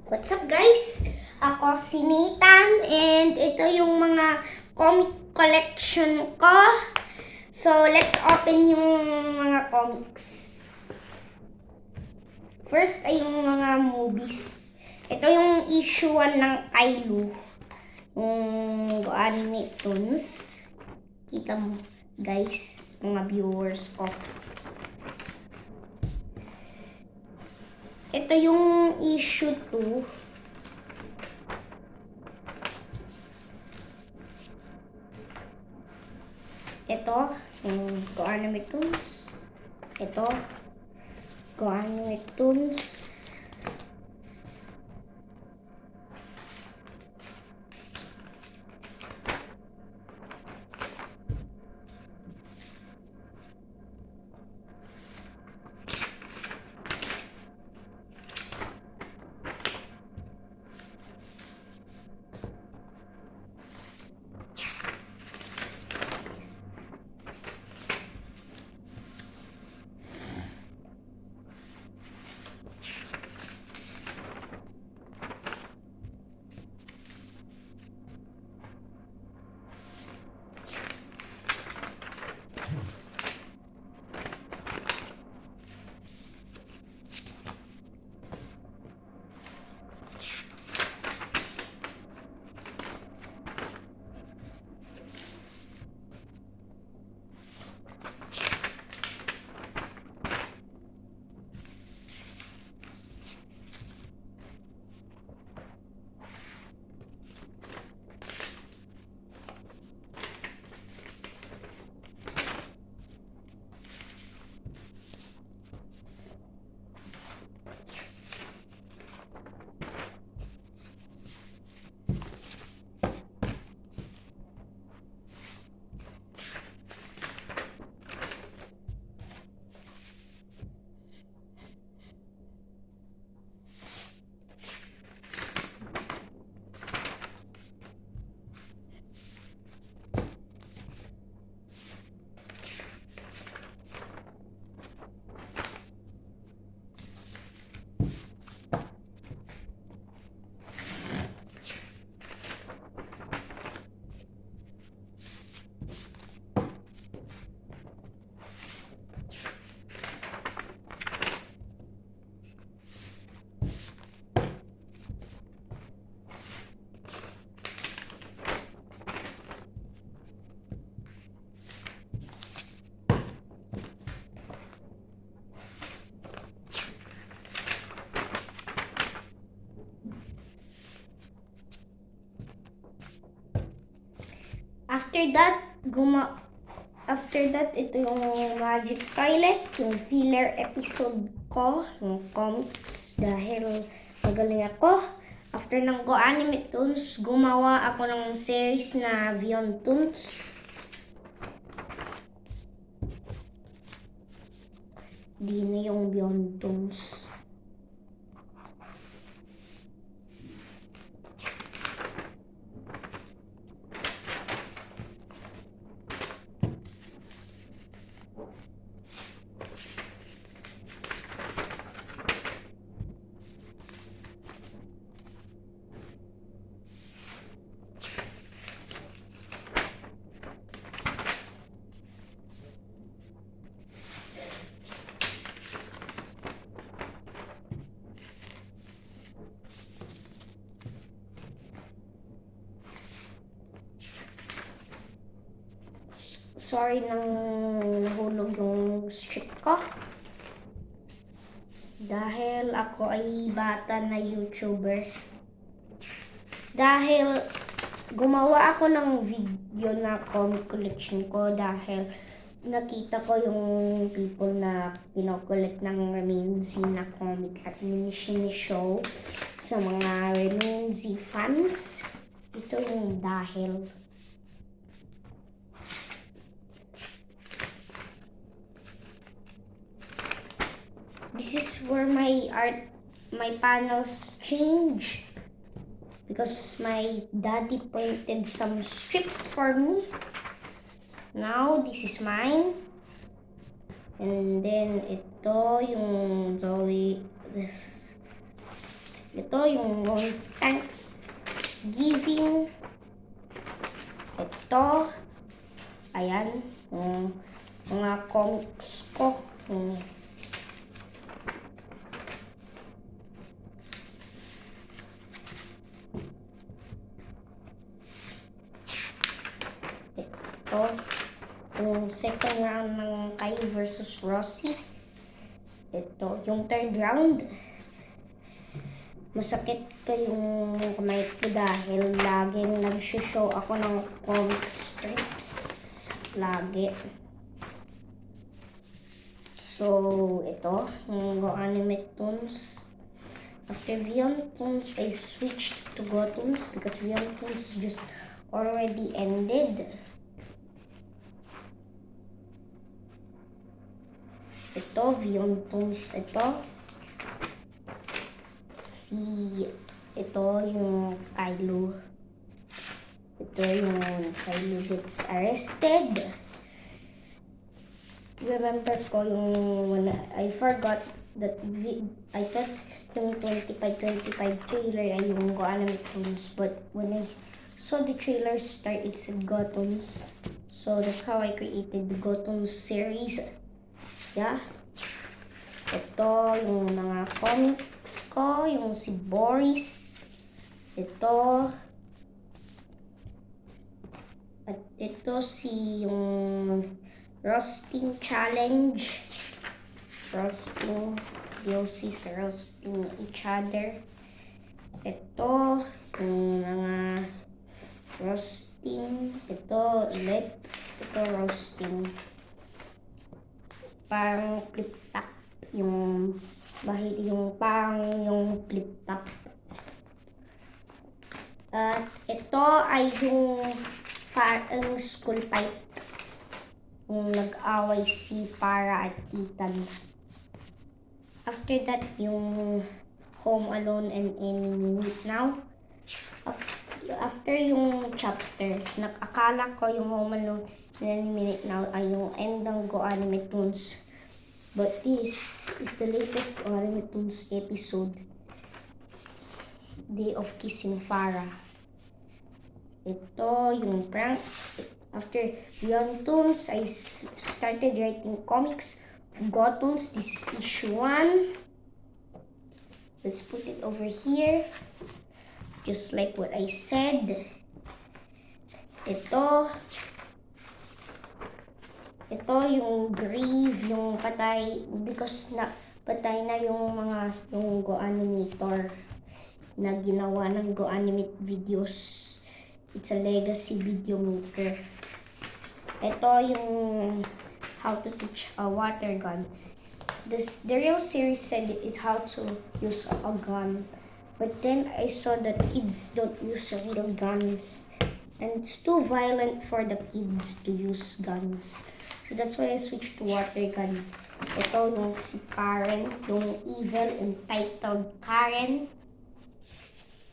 What's up guys? Ako si Nathan and ito yung mga comic collection ko. So let's open yung mga comics. First ay yung mga movies. Ito yung issue 1 ng Kailu. Yung anime toons. Kita mo guys, mga viewers ko. Ito yung issue 2. Ito, yung Go Anime Toons. Ito, Go Anime Toons. After that, ito yung Magic Toilet, yung filler episode ko, yung comics, dahil magaling ako. After ng Go Anime Toons, gumawa ako ng series na Beyond Toons. Di na yung Beyond Toons. Sorry nang nahulog yung strip ko. Dahil ako ay bata na YouTuber. Dahil gumawa ako ng video na comic collection ko dahil nakita ko yung people na pinocollect ng Raminzi na comic at mini-show sa mga Raminzi fans. Ito yung dahil. This is where my panels change because my daddy printed some strips for me. Now this is mine, and then ito yung Zoe, Ito yung Thanksgiving. Ito. Ayan. Yung mga comics ko. Ito. Yung second round ng Kylie versus Rosie. Ito. Yung third round. Masakit ko yung kamay ko dahil laging nag-show ako ng comic strips. Lagi. So, ito. Yung Go Anime Toons. After Beyond Toons, I switched to Go Toons because Beyond Toons just already ended. Ito, Beyond Toons. Ito yung Kylo. Ito yung Kylo gets arrested. Remember ko yung when I forgot that I thought yung 25-25 trailer ay yung Go Anime Toons, but when I saw the trailer start, it said Go Toons. So that's how I created the Go Toons series. Yeah. Ito yung mga comics ko, yung si Boris. Ito. At ito si yung Roasting Challenge. Roasting. Yosis roasting each other. Ito yung mga roasting. Ito lip. Ito roasting. Parang flip-top. Yung flip-top. At ito ay yung school fight. Yung nag-away si Farah at Ethan. After that, yung Home Alone and Any Minute Now. After yung chapter, nakakala ko yung Home Alone and Any Minute Now ay yung end ng Go Anime Toons. But this is the latest Go Anime Toons episode. Day of Kissing Farah. Ito yung prank. After Beyond Toons, I started writing comics. Go Toons, this is issue 1. Let's put it over here. Just like what I said. Ito yung grave, yung patay, because patay na yung Go Animator na ginawa ng Go Animate videos. It's a legacy video maker. Ito yung how to teach a water gun. The real series said it's how to use a gun. But then I saw that kids don't use real guns. And it's too violent for the kids to use guns. So that's why I switched to water gun. Ito yung si Karen, yung evil entitled Karen.